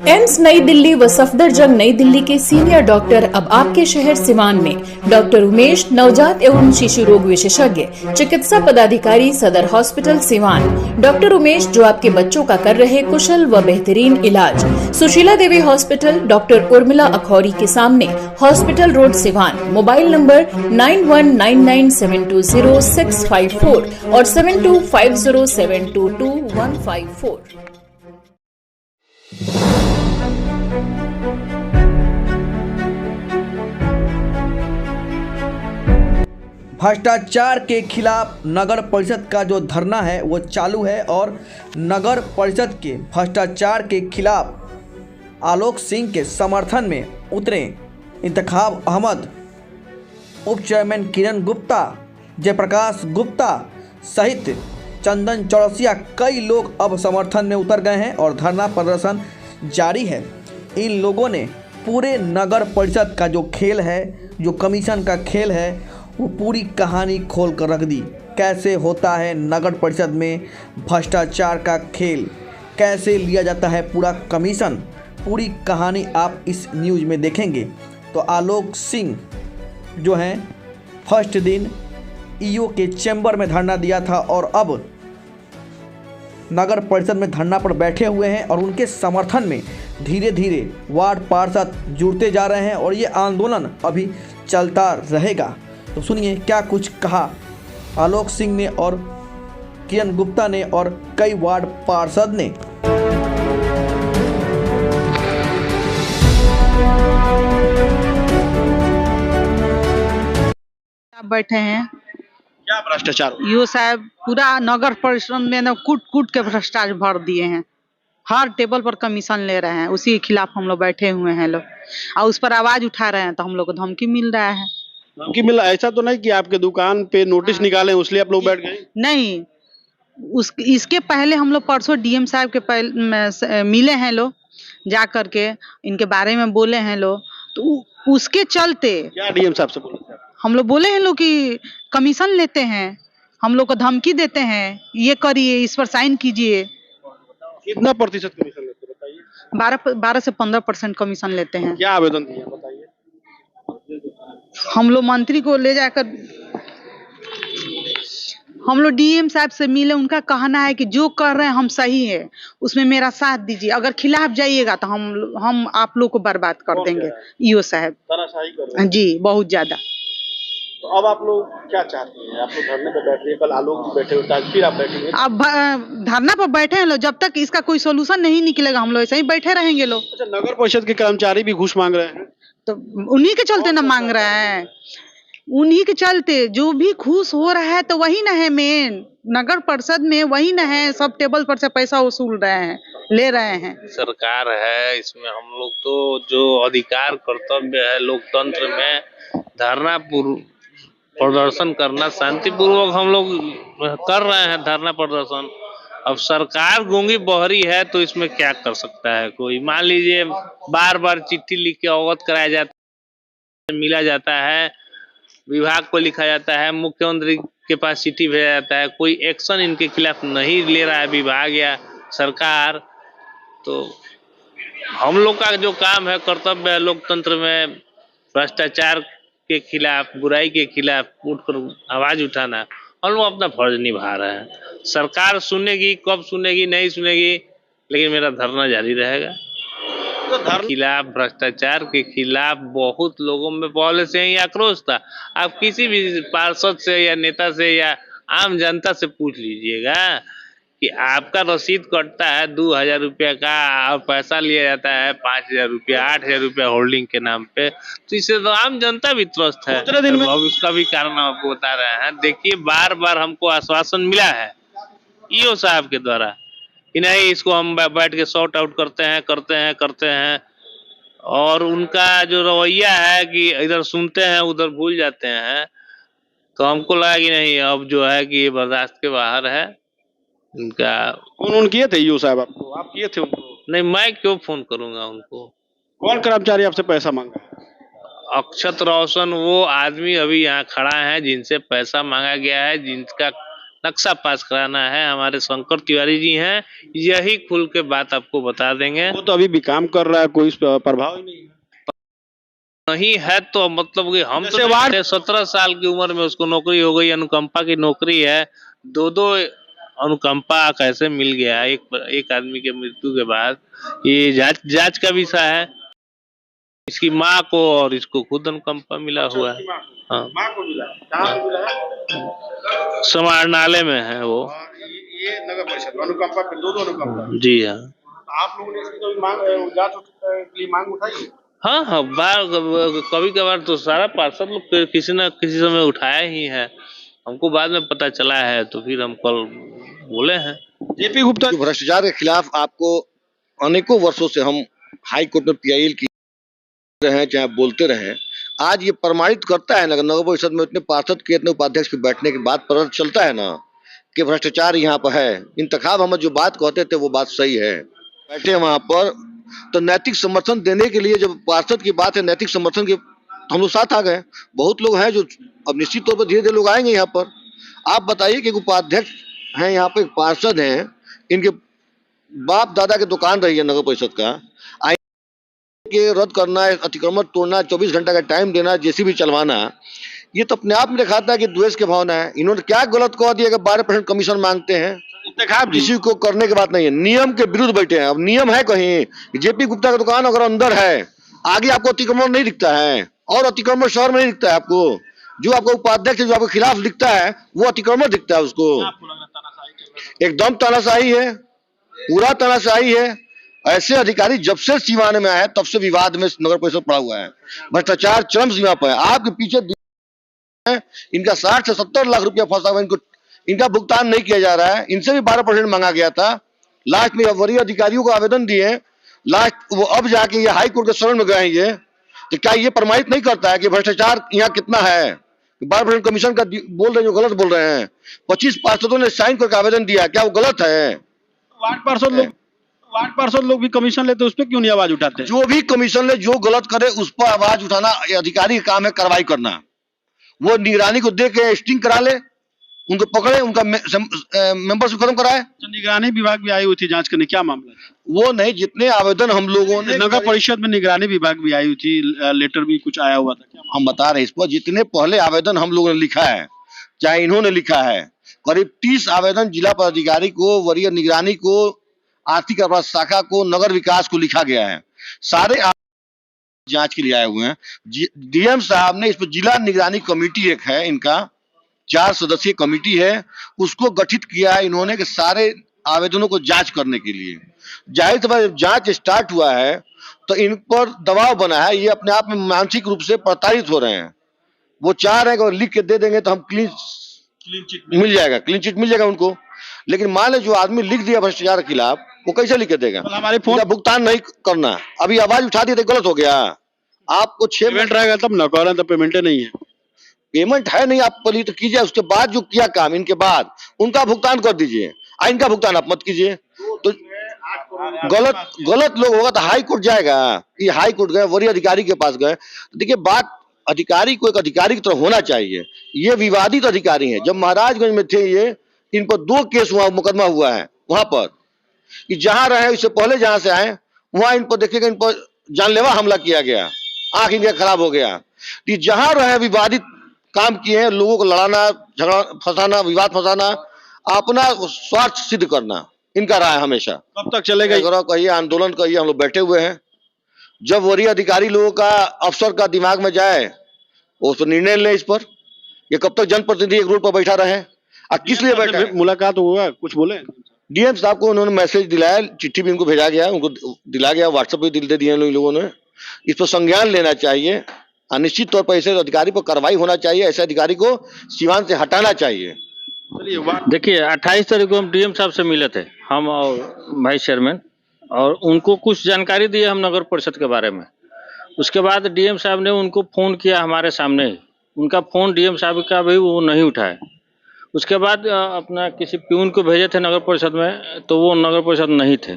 AIIMS नई दिल्ली व सफदरजंग नई दिल्ली के सीनियर डॉक्टर अब आपके शहर सिवान में। डॉक्टर उमेश, नवजात एवं शिशु रोग विशेषज्ञ, चिकित्सा पदाधिकारी, सदर हॉस्पिटल सिवान। डॉक्टर उमेश जो आपके बच्चों का कर रहे कुशल व बेहतरीन इलाज। सुशीला देवी हॉस्पिटल, डॉक्टर उर्मिला अखौरी के सामने, hospital road Siwan. Mobile number 9199720654 और 7250722154। भ्रष्टाचार के खिलाफ नगर परिषद का जो धरना है वो चालू है और नगर परिषद के भ्रष्टाचार के खिलाफ आलोक सिंह के समर्थन में उतरे इंतखाब अहमद, उप चेयरमैन किरण गुप्ता, जयप्रकाश गुप्ता सहित चंदन चौरसिया, कई लोग अब समर्थन में उतर गए हैं और धरना प्रदर्शन जारी है। इन लोगों ने पूरे नगर परिषद का जो खेल है, जो कमीशन का खेल है, वो पूरी कहानी खोल कर रख दी। कैसे होता है नगर परिषद में भ्रष्टाचार का खेल, कैसे लिया जाता है पूरा कमीशन, पूरी कहानी आप इस न्यूज़ में देखेंगे। तो आलोक सिंह जो हैं फर्स्ट दिन ईओ के चैम्बर में धरना दिया था और अब नगर परिषद में धरना पर बैठे हुए हैं और उनके समर्थन में धीरे धीरे वार्ड पार्षद जुड़ते जा रहे हैं और ये आंदोलन अभी चलता रहेगा। तो सुनिए क्या कुछ कहा आलोक सिंह ने और किरण गुप्ता ने और कई वार्ड पार्षद ने। आप बैठे हैं, क्या भ्रष्टाचार? यो साहब पूरा नगर परिषद में ना कूट कूट के भ्रष्टाचार भर दिए हैं। हर टेबल पर कमीशन ले रहे हैं, उसी के खिलाफ हम लोग बैठे हुए हैं लोग, और उस पर आवाज उठा रहे हैं तो हम लोग को धमकी मिल रहा है। धमकी मिला? ऐसा तो नहीं कि आपके दुकान पे नोटिस निकाले इसलिए आप लोग बैठ गए? नहीं, इसके पहले हम लोग परसों डीएम साहब के मिले हैं लोग, जा करके इनके बारे में बोले हैं लोग, तो उसके चलते क्या डीएम साहब से बोले? हम लोग बोले हैं लोग कि कमीशन लेते हैं, हम लोग को धमकी देते हैं, ये करिए, इस पर साइन कीजिए। कितना प्रतिशत कमीशन लेते हैं बताइए? 12 से 15% कमीशन लेते हैं। क्या आवेदन दिया बताइए? हम लोग मंत्री को ले जाकर हम लोग डीएम साहब से मिले, उनका कहना है कि जो कर रहे हैं हम सही है, उसमें मेरा साथ दीजिए, अगर खिलाफ जाइएगा तो हम आप लोग को बर्बाद कर देंगे। ईओ साहब तानाशाही कर रहे हैं जी, बहुत ज्यादा। तो अब आप लोग क्या चाहते हैं? आप लोग धरने पे बैठ रहे हैं, कल आलोक जी बैठे हुए, आज फिर आप बैठेंगे? अब धरना पर बैठे हैं लोग, जब तक इसका कोई सोल्यूशन नहीं निकलेगा हम लोग ऐसे ही बैठे रहेंगे लोग। अच्छा, नगर परिषद के कर्मचारी भी घूस मांग रहे हैं? तो उन्हीं के चलते ना मांग रहे हैं, उन्हीं के चलते जो भी घूस हो रहा है तो वही ना है मेन, नगर परिषद में वही ना है, सब टेबल पर से पैसा वसूल रहे हैं, ले रहे हैं। सरकार है, इसमें हम लोग तो जो अधिकार कर्तव्य है लोकतंत्र में, धरना प्रदर्शन करना शांतिपूर्वक हम लोग कर रहे हैं धरना प्रदर्शन। अब सरकार गूंगी बहरी है तो इसमें क्या कर सकता है कोई? मान लीजिए बार बार चिट्ठी लिख के अवगत कराया जाता है, मिला जाता है, विभाग को लिखा जाता है, मुख्यमंत्री के पास चिट्ठी भेजा जाता है, कोई एक्शन इनके खिलाफ नहीं ले रहा है विभाग या सरकार। तो हम लोग का जो काम है, कर्तव्य है लोकतंत्र में, भ्रष्टाचार के खिलाफ, बुराई के खिलाफ उठकर आवाज उठाना, हम लोग अपना फर्ज निभा रहे हैं। सरकार सुनेगी, कब सुनेगी नहीं सुनेगी, लेकिन मेरा धरना जारी रहेगा। तो खिलाफ, भ्रष्टाचार के खिलाफ बहुत लोगों में पहले से ही आक्रोश था। आप किसी भी पार्षद से या नेता से या आम जनता से पूछ लीजिएगा कि आपका रसीद कटता है 2000 रुपया का और पैसा लिया जाता है 5000 रुपया, 8000 रुपया होल्डिंग के नाम पे, तो इससे तो आम जनता भी त्रस्त है। अब उसका भी कारण हम आपको बता रहे हैं। देखिए, बार बार हमको आश्वासन मिला है ईओ साहब के द्वारा कि नहीं, इसको हम बैठ के सॉर्ट आउट करते हैं, और उनका जो रवैया है कि इधर सुनते हैं उधर भूल जाते हैं, तो हमको लगा कि नहीं, अब जो है कि ये बर्दाश्त के बाहर है। उनका फोन किए थे ईओ साहब आपको? आप किए थे उनको? नहीं, मैं क्यों फोन करूंगा उनको? कौन कर्मचारी आपसे पैसा मांगा? अक्षत रोशन वो आदमी अभी यहाँ खड़ा है जिनसे पैसा मांगा गया है, जिनका नक्शा पास कराना है। हमारे शंकर तिवारी जी हैं, यही खुल के बात आपको बता देंगे। वो तो अभी भी काम कर रहा है, कोई इस पर प्रभाव ही नहीं है। नहीं है तो मतलब कि हम जैसे तो वार्ड- 17 साल की उम्र में उसको नौकरी हो गई, अनुकंपा की नौकरी है। दो अनुकंपा कैसे मिल गया एक आदमी के मृत्यु के बाद, ये जांच जांच का विषय है। इसकी माँ को और इसको खुद अनुकंपा मिला हुआ है। हाँ, माँ को मिला, कहाँ पे मिला है? समाहरणालय में है वो। और ये नगर परिषद अनुकंपा पे दो अनुकंपा। जी हाँ। आप लोगों ने इसकी कोई मांग जांच के लिए मांग उठाई है? हाँ हाँ, कभी कभार तो सारा पार्षद लोग किसी न किसी समय उठाया ही है। हमको बाद में पता चला है तो फिर हम कल बोले हैं। जेपी गुप्ता जो भ्रष्टाचार के खिलाफ आपको अनेकों वर्षों से हम हाई कोर्ट में पीआईएल की रहे हैं, चाहे बोलते रहे, आज ये प्रमाणित करता है ना, नगर परिषद में इतने पार्षद के इतने उपाध्यक्ष के बैठने के बाद पता चलता है ना कि भ्रष्टाचार यहाँ पर है। इंतखाब हम जो बात कहते थे वो बात सही है। बैठे वहां पर तो नैतिक समर्थन देने के लिए, जब पार्षद की बात है नैतिक समर्थन के, हम लोग साथ आ गए। बहुत लोग हैं जो अब निश्चित तौर पर धीरे धीरे लोग आएंगे यहाँ पर। आप बताइए कि उपाध्यक्ष हैं यहाँ पे, पार्षद हैं, इनके बाप दादा की दुकान रही है नगर परिषद का, आईने के रद्द करना, अतिक्रमण तोड़ना, 24 घंटा का टाइम देना, जेसीबी चलवाना, ये तो अपने आप में दिखाता है कि द्वेष की भावना है। इन्होंने क्या गलत कह दिया कि 12% कमीशन मांगते हैं? इंतखाब किसी को करने की बात नहीं है, नियम के विरुद्ध बैठे हैं। अब नियम है कहीं जेपी गुप्ता का दुकान अगर अंदर है, आगे आपको अतिक्रमण नहीं दिखता है, और अतिक्रमण शहर में नहीं दिखता है आपको, जो आपको उपाध्यक्ष जो आपके खिलाफ दिखता है वो अतिक्रमण दिखता है उसको। एकदम तानाशाही है, पूरा तानाशाही है। ऐसे अधिकारी जब से सीवान में आए तब से विवाद में नगर परिषद पड़ा हुआ है। भ्रष्टाचार चरम सीमा पर है। आपके पीछे इनका 60 से 70 लाख रुपया फंसा हुआ, इनका भुगतान नहीं किया जा रहा है। इनसे भी 12% मांगा गया था। लास्ट में वरीय अधिकारियों को आवेदन दिए, लास्ट वो अब जाके ये हाई कोर्ट के शरण में गए हैं। ये तो क्या ये प्रमाणित नहीं करता है कि भ्रष्टाचार यहाँ कितना है? 12% कमीशन का बोल रहे हैं, जो गलत बोल रहे हैं। 25 पार्षदों ने साइन करके आवेदन दिया, क्या वो गलत है? वार्ड पार्षद लोग भी कमीशन लेते, उस पर क्यों नहीं आवाज उठाते? जो भी कमीशन ले, जो गलत करे उस पर आवाज उठाना ये अधिकारी का काम है, कार्रवाई करना। वो निगरानी को दे के स्टिंग करा ले, उनको पकड़े, उनका मेंबरशिप खत्म कराए। निगरानी विभाग भी आई हुई थी जांच करने, क्या मामला है? वो नहीं, जितने आवेदन हम लोगों ने नगर परिषद में निगरानी विभाग भी आई हुई थी, लेटर भी कुछ आया हुआ था, क्या हम बता रहे हैं इस पर, जितने पहले आवेदन हम लोगों ने लिखा है, चाहे इन्होंने लिखा है, करीब 30 आवेदन जिला पदाधिकारी को, वरीय निगरानी को, आर्थिक अपराध शाखा को, नगर विकास को लिखा गया है। सारे जांच के लिए आए हुए हैं। डीएम साहब ने इस पर जिला निगरानी कमेटी एक है, इनका 4 सदस्यीय कमेटी है, उसको गठित किया है इन्होंने कि सारे आवेदनों को जांच करने के लिए। जाहिर तौर पर जांच स्टार्ट हुआ है तो इन पर दबाव बना है, ये अपने आप में मानसिक रूप से प्रताड़ित हो रहे हैं। वो चाह रहे हैं कि अगर लिख के दे देंगे तो हम क्लीन चिट मिल जाएगा, क्लीन चिट मिल जाएगा उनको। लेकिन मान ले जो आदमी लिख दिया भ्रष्टाचार के खिलाफ, वो कैसे लिख के देगा? हमारे फोन भुगतान नहीं करना, अभी आवाज उठा दी तो गलत हो गया। आपको 6 पेमेंट रहेगा तब न, कह रहे हैं तो पेमेंट नहीं है। पेमेंट है नहीं, आप पहले तो कीजिए, उसके बाद जो किया काम, इनके बाद उनका भुगतान कर दीजिए, इनका भुगतान आप मत कीजिए। तो गलत लोग होगा तो हाई कोर्ट जाएगा। ये हाई कोर्ट गए, वरीय अधिकारी के पास गए। देखिए, बात अधिकारी को एक अधिकारी की तरह होना चाहिए। ये विवादित अधिकारी हैं। जब महाराजगंज में थे ये, इन पर 2 केस हुआ, मुकदमा हुआ है वहां पर, कि जहां रहे इससे पहले जहां से आए वहां इन पर देखिएगा, इन पर जानलेवा हमला किया गया, आंख इनका खराब हो गया। कि जहां रहे विवादित काम किए हैं, लोगों को लड़ाना, झगड़ा फंसाना, विवाद फंसाना, अपना स्वार्थ सिद्ध करना इनका रहा है हमेशा। कब तक चलेगा? कहिए, आंदोलन कहिए, हम लोग बैठे हुए हैं। जब वरीय अधिकारी लोगों का, अफसर का दिमाग में जाए वो तो निर्णय ले इस पर। ये कब तक जनप्रतिनिधि एक रोड पर बैठा रहे? और किस लिए बैठा है? मुलाकात हुआ, कुछ बोले? डीएम साहब को उन्होंने मैसेज दिलाया, चिट्ठी भी उनको भेजा गया, उनको दिला गया, व्हाट्सएप पे दे दिए लोगों ने। इस पर संज्ञान लेना चाहिए, निश्चित तौर पर ऐसे अधिकारी पर कार्रवाई होना चाहिए, ऐसे अधिकारी को सीवान से हटाना चाहिए। देखिए, 28 तारीख को हम डीएम साहब से मिले थे, हम और वाइस चेयरमैन, और उनको कुछ जानकारी दी हम नगर परिषद के बारे में। उसके बाद डीएम साहब ने उनको फ़ोन किया हमारे सामने ही। उनका फ़ोन डीएम साहब का भी वो नहीं उठाए। उसके बाद अपना किसी प्यून को भेजे थे नगर परिषद में, तो वो नगर परिषद नहीं थे।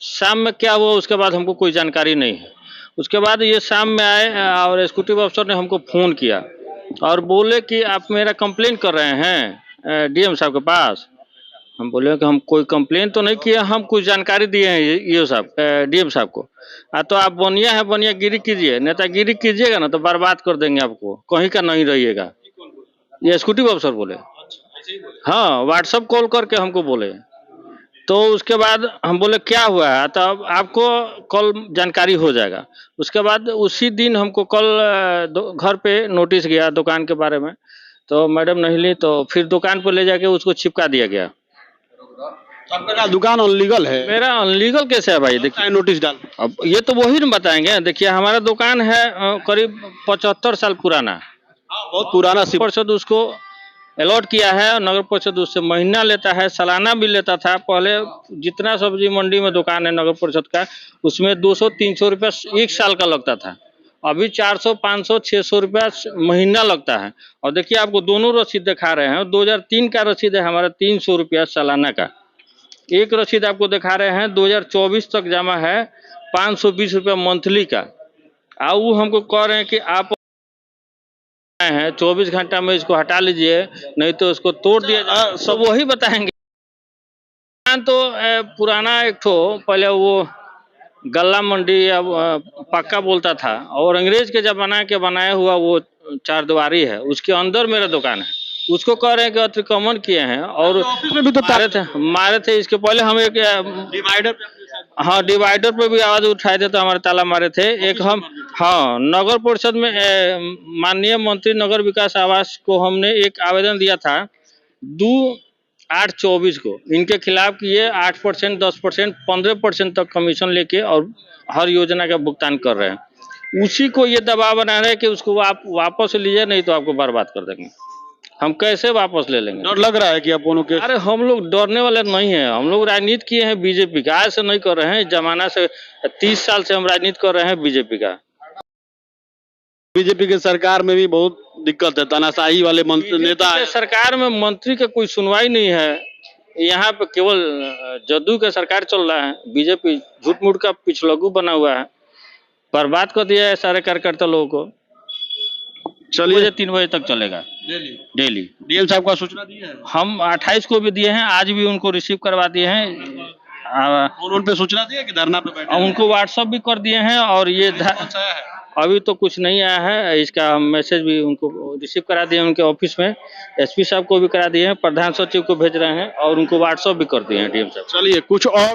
शाम में क्या हुआ उसके बाद हमको कोई जानकारी नहीं है। उसके बाद ये शाम में आए और एग्जीक्यूटिव अफसर ने हमको फ़ोन किया और बोले कि आप मेरा कंप्लेन कर रहे हैं, डीएम साहब के पास। हम बोले कि हम कोई कंप्लेन तो नहीं किए, हम कुछ जानकारी दिए हैं ये साहब डीएम साहब को। तो आप बनिया है, बनियागिरी कीजिए, नेतागिरी कीजिएगा ना तो बर्बाद कर देंगे आपको, कहीं का नहीं रहिएगा। ये एग्जीक्यूटिव अफसर बोले। हाँ, व्हाट्सएप कॉल करके हमको बोले। तो उसके बाद हम बोले क्या हुआ है, तो अब आपको कल जानकारी हो जाएगा। उसके बाद उसी दिन हमको कल घर पे नोटिस गया दुकान के बारे में, तो मैडम नहीं ली, तो फिर दुकान पर ले जाके उसको चिपका दिया गया। आपका दुकान अनलीगल है? मेरा अनलीगल कैसे है भाई? देखिए नोटिस डाल, अब ये तो वही न बताएंगे। देखिए हमारा दुकान है करीब 75 साल पुराना, बहुत पुराना परिषद उसको अलॉट किया है। नगर परिषद उससे महीना लेता है, सालाना भी लेता था। पहले जितना सब्जी मंडी में दुकान है नगर परिषद का, उसमें 200-300 रुपया एक साल का लगता था। अभी 400, 500, 600 रुपया महीना लगता है। और देखिए आपको दोनों रसीद दिखा रहे हैं। 2003 का रसीद है हमारा 300 रुपया सालाना का। एक रसीद आपको दिखा रहे हैं 2024 तक जमा है 520 रुपया मंथली का। वो हमको कह रहे हैं कि आप हैं 24 घंटा में इसको हटा लीजिए, नहीं तो उसको तोड़ दिया जाए। सब वही बताएंगे। तो पुराना एक ठो पहले वो गल्ला मंडी या पक्का बोलता था, और अंग्रेज के जमाना के बनाया हुआ वो 4 दीवारी है, उसके अंदर मेरा दुकान है। उसको कह रहे हैं कि अतिक्रमण किए हैं और ऑफिस में भी तो मारे थे। इसके पहले हम एक डिवाइडर, हाँ डिवाइडर पे भी आवाज उठाए थे तो हमारे ताला मारे थे। एक हम हाँ नगर परिषद में माननीय मंत्री नगर विकास आवास को हमने एक आवेदन दिया था 2/8/24 को। इनके खिलाफ किए 8%, 10%, 15% तक कमीशन लेके और हर योजना का भुगतान कर रहे हैं। उसी को ये दबाव बना रहे हैं कि उसको आप वापस लीजिए, नहीं तो आपको बर्बाद कर देंगे। हम कैसे वापस ले लेंगे? डर लग रहा है कि आप दोनों के? अरे हम लोग डरने वाले नहीं है। हम लोग राजनीति किए हैं बीजेपी का, आज से नहीं कर रहे हैं। जमाना से 30 साल से हम राजनीति कर रहे हैं बीजेपी का। बीजेपी के सरकार में भी बहुत दिक्कत है, तानाशाही वाले मंत्री नेता है। सरकार में मंत्री का कोई सुनवाई नहीं है। यहाँ पे केवल जदयू का सरकार चल रहा है। बीजेपी झूठ मूठ का पिछलग्गू बना हुआ है, बर्बाद कर दिया है सारे कार्यकर्ता लोगों को। चलिए 3 बजे तक चलेगा डेली। डीएम साहब का सूचना दी है? हम 28 को भी दिए हैं, आज भी उनको रिसीव करवा दिए हैं। फोन पे सूचना दी है कि धरना पे बैठे? उनको व्हाट्सएप भी कर दिए हैं। और ये अभी तो कुछ नहीं आया है, इसका हम मैसेज भी उनको रिसीव करा दिए उनके ऑफिस में। एसपी साहब को भी करा दिए हैं, प्रधान सचिव को भेज रहे हैं और उनको व्हाट्सएप भी कर दिए हैं डीएम साहब। चलिए कुछ और